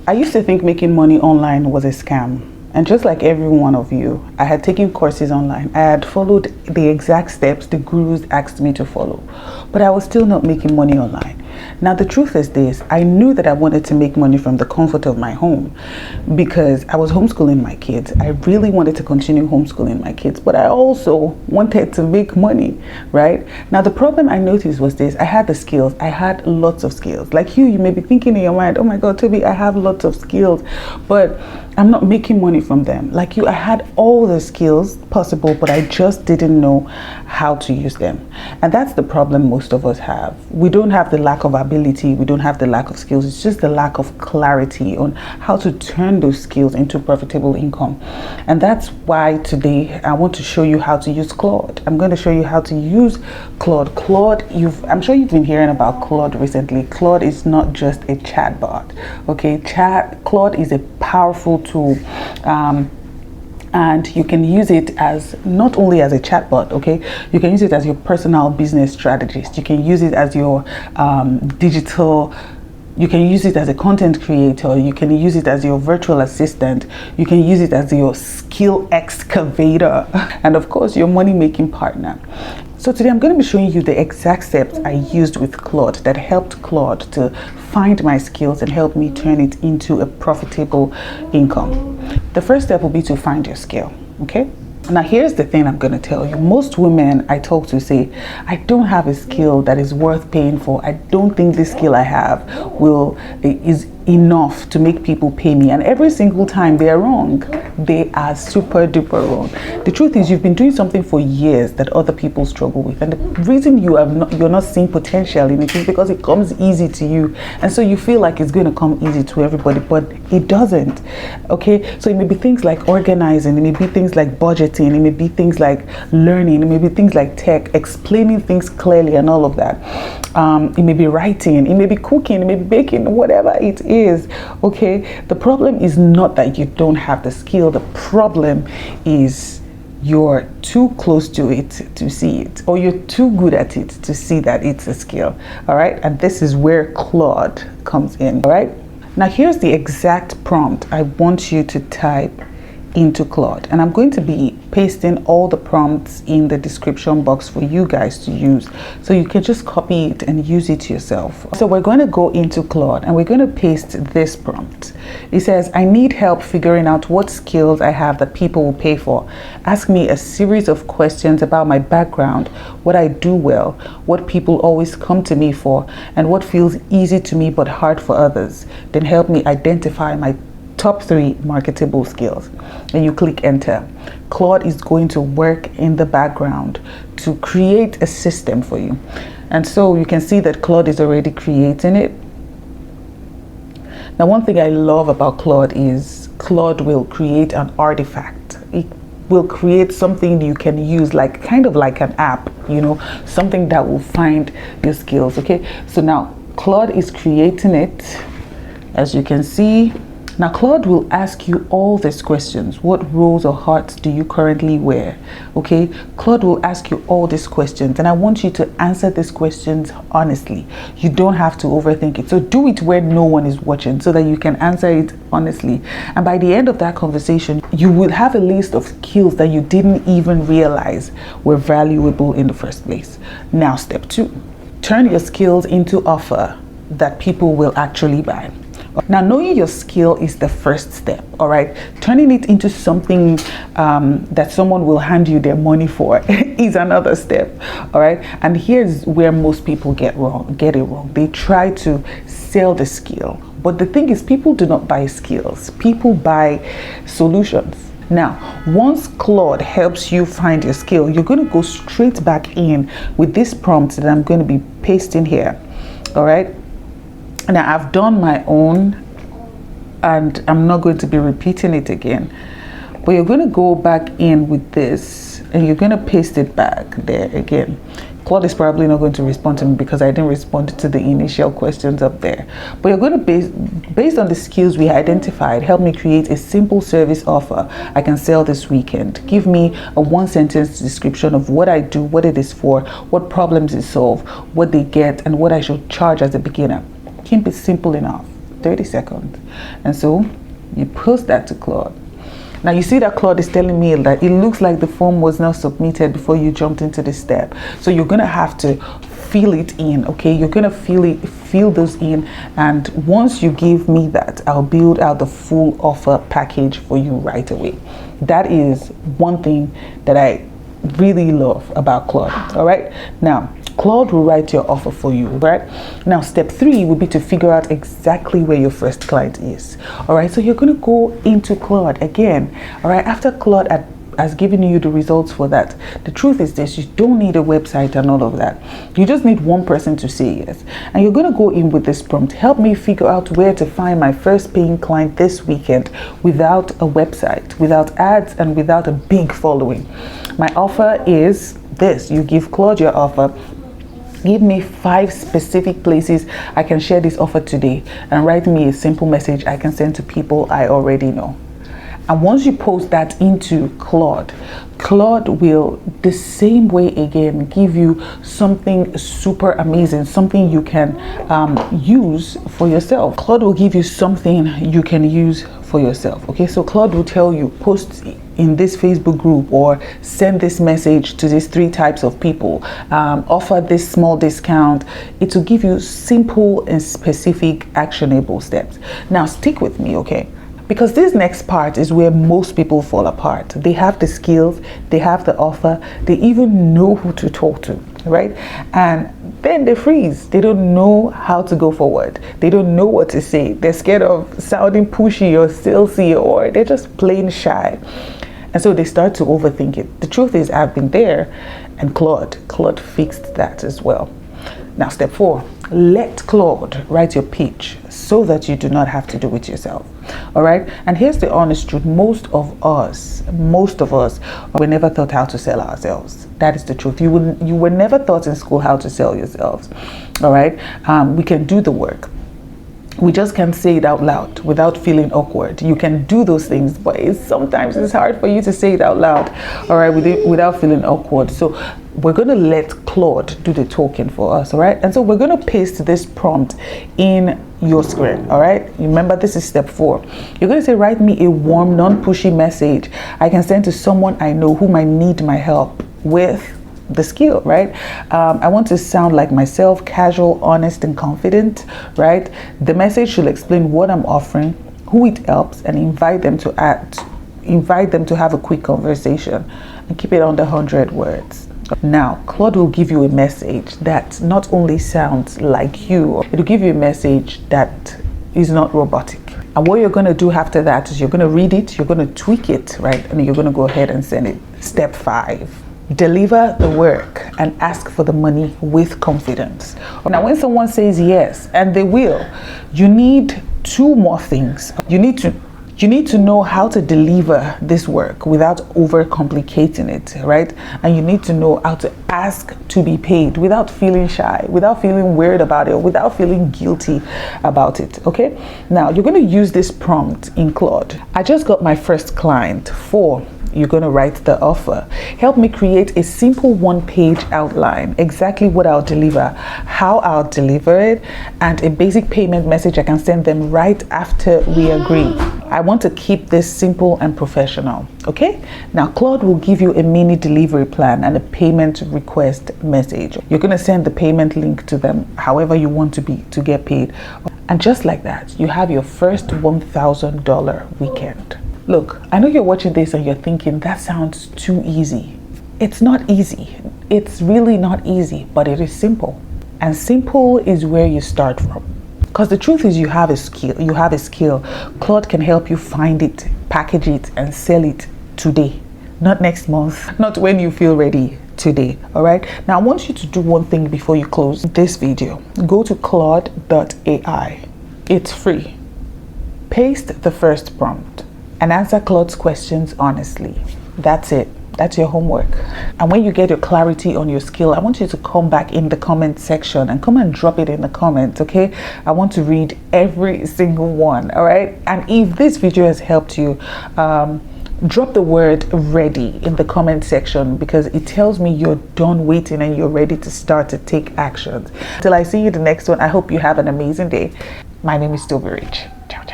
I used to think making money online was a scam. And just like every one of you, I had taken courses online. I had followed the exact steps the gurus asked me to follow, but I was still not making money online. Now, the truth is this: I knew that I wanted to make money from the comfort of my home because I was homeschooling my kids. I really wanted to continue homeschooling my kids, but I also wanted to make money, right? Now, the problem I noticed was this: I had the skills. I had lots of skills. Like you may be thinking in your mind, oh my God, Toby, I have lots of skills, but I'm not making money from them. Like you, I had all the skills possible, but I just didn't know how to use them. And that's the problem most of us have. We don't have the lack of ability. We don't have the lack of skills. It's just the lack of clarity on how to turn those skills into profitable income. And that's why today I want to show you how to use Claude. I'm going to show you how to use Claude. I'm sure you've been hearing about Claude recently. Claude is not just a chatbot. Okay, Claude is a powerful tool. And you can use it as not only as a chatbot, okay, you can use it as your personal business strategist. You can use it as your you can use it as a content creator. You can use it as your virtual assistant. You can use it as your skill excavator, and of course your money making partner. So today I'm going to be showing you the exact steps I used with Claude that helped Claude to find my skills and help me turn it into a profitable income. The first step will be to find your skill, okay? Now here's the thing I'm going to tell you. Most women I talk to say, I don't have a skill that is worth paying for. I don't think this skill I have is enough to make people pay me. And every single time they are wrong. They are super duper wrong. The truth is you've been doing something for years that other people struggle with. And the reason you're not seeing potential in it is because it comes easy to you. And so you feel like it's going to come easy to everybody, but it doesn't. Okay, so it may be things like organizing, it may be things like budgeting, it may be things like learning, it may be things like tech, explaining things clearly and all of that. It may be writing, it may be cooking, it may be baking, whatever it is. Okay, the problem is not that you don't have the skill. The problem is you're too close to it to see it, or you're too good at it to see that it's a skill. All right, and this is where Claude comes in. All right, now here's the exact prompt I want you to type into Claude, and I'm going to be pasting all the prompts in the description box for you guys to use, so you can just copy it and use it yourself. So we're going to go into Claude and we're going to paste this prompt. It says, I need help figuring out what skills I have that people will pay for. Ask me a series of questions about my background, what I do well, what people always come to me for, and what feels easy to me but hard for others. Then help me identify my top 3 marketable skills. And you click enter. Claude is going to work in the background to create a system for you. And so you can see that Claude is already creating it. Now, one thing I love about Claude is Claude will create an artifact. It will create something you can use, like kind of like an app, you know, something that will find your skills. Okay, so now Claude is creating it, as you can see. Now Claude will ask you all these questions. What roles or hats do you currently wear? Okay, Claude will ask you all these questions, and I want you to answer these questions honestly. You don't have to overthink it. So do it where no one is watching so that you can answer it honestly. And by the end of that conversation, you will have a list of skills that you didn't even realize were valuable in the first place. Now, step 2, turn your skills into offer that people will actually buy. Now, knowing your skill is the first step, all right? Turning it into something that someone will hand you their money for is another step, all right? And here's where most people get it wrong. They try to sell the skill. But the thing is, people do not buy skills. People buy solutions. Now, once Claude helps you find your skill, you're going to go straight back in with this prompt that I'm going to be pasting here, all right? Now, I've done my own, and I'm not going to be repeating it again. But you're going to go back in with this, and you're going to paste it back there again. Claude is probably not going to respond to me because I didn't respond to the initial questions up there. But you're going to, based on the skills we identified, help me create a simple service offer I can sell this weekend. Give me a 1-sentence description of what I do, what it is for, what problems it solves, what they get, and what I should charge as a beginner. Keep it simple enough. 30 seconds. And so you post that to Claude. Now you see that Claude is telling me that it looks like the form was not submitted before you jumped into the step. So you're gonna have to feel it in, okay? You're gonna feel those in, and once you give me that, I'll build out the full offer package for you right away. That is one thing that I really love about Claude. All right, now Claude will write your offer for you. Right now, step 3 would be to figure out exactly where your first client is. All right, so you're going to go into Claude again. All right, after Claude has given you the results for that, the truth is this: you don't need a website and all of that. You just need one person to say yes. And you're going to go in with this prompt: help me figure out where to find my first paying client this weekend without a website, without ads, and without a big following. My offer is this. You give Claude your offer. Give me 5 specific places I can share this offer today, and write me a simple message I can send to people I already know. And once you post that into Claude, Claude will the same way again give you something super amazing, something you can use for yourself. Claude will give you something you can use for yourself. Okay, so Claude will tell you, post in this Facebook group, or send this message to these 3 types of people, offer this small discount. It will give you simple and specific actionable steps. Now stick with me, okay? Because this next part is where most people fall apart. They have the skills, they have the offer, they even know who to talk to, right? And then they freeze. They don't know how to go forward. They don't know what to say. They're scared of sounding pushy or salesy, or they're just plain shy. And so they start to overthink it. The truth is, I've been there, and Claude fixed that as well. Now, step 4, let Claude write your pitch so that you do not have to do it yourself. All right. And here's the honest truth: most of us were never taught how to sell ourselves. That is the truth. You were never taught in school how to sell yourselves. All right. We can do the work. We just can't say it out loud without feeling awkward. You can do those things, but sometimes it's hard for you to say it out loud, all right, without feeling awkward. So we're going to let Claude do the talking for us, all right? And so we're going to paste this prompt in your screen, all right? Remember, this is step 4. You're going to say, write me a warm, non-pushy message I can send to someone I know who might need my help with the skill, right? I want to sound like myself, casual, honest, and confident, right? The message should explain what I'm offering, who it helps, and invite them to have a quick conversation, and keep it under 100 words. Now, Claude will give you a message that not only sounds like you, it will give you a message that is not robotic. And what you're going to do after that is you're going to read it, you're going to tweak it, right? And you're going to go ahead and send it. Step 5. Deliver the work and ask for the money with confidence. Now, when someone says yes, and they will, you need 2 more things. You need to know how to deliver this work without overcomplicating it, right? And you need to know how to ask to be paid without feeling shy, without feeling weird about it, without feeling guilty about it, okay? Now, you're going to use this prompt in Claude. I just got my first client for... You're going to write the offer. Help me create a simple 1-page outline, exactly what I'll deliver, how I'll deliver it, and a basic payment message I can send them right after we agree. I want to keep this simple and professional. Okay? Now, Claude will give you a mini delivery plan and a payment request message. You're going to send the payment link to them however you want to get paid. And just like that, you have your first $1,000 weekend. Look, I know you're watching this and you're thinking, that sounds too easy. It's not easy. It's really not easy, but it is simple. And simple is where you start from. Because the truth is, you have a skill. Claude can help you find it, package it, and sell it today. Not next month, not when you feel ready, today. All right. Now, I want you to do one thing before you close this video. Go to Claude AI. It's free. Paste the first prompt and answer Claude's questions honestly. That's it. That's your homework. And when you get your clarity on your skill, I want you to come back in the comment section and come and drop it in the comments, okay? I want to read every single one, all right? And if this video has helped you, drop the word ready in the comment section, because it tells me you're done waiting and you're ready to start to take actions. Till I see you the next one, I hope you have an amazing day. My name is Still Be Rich. Ciao.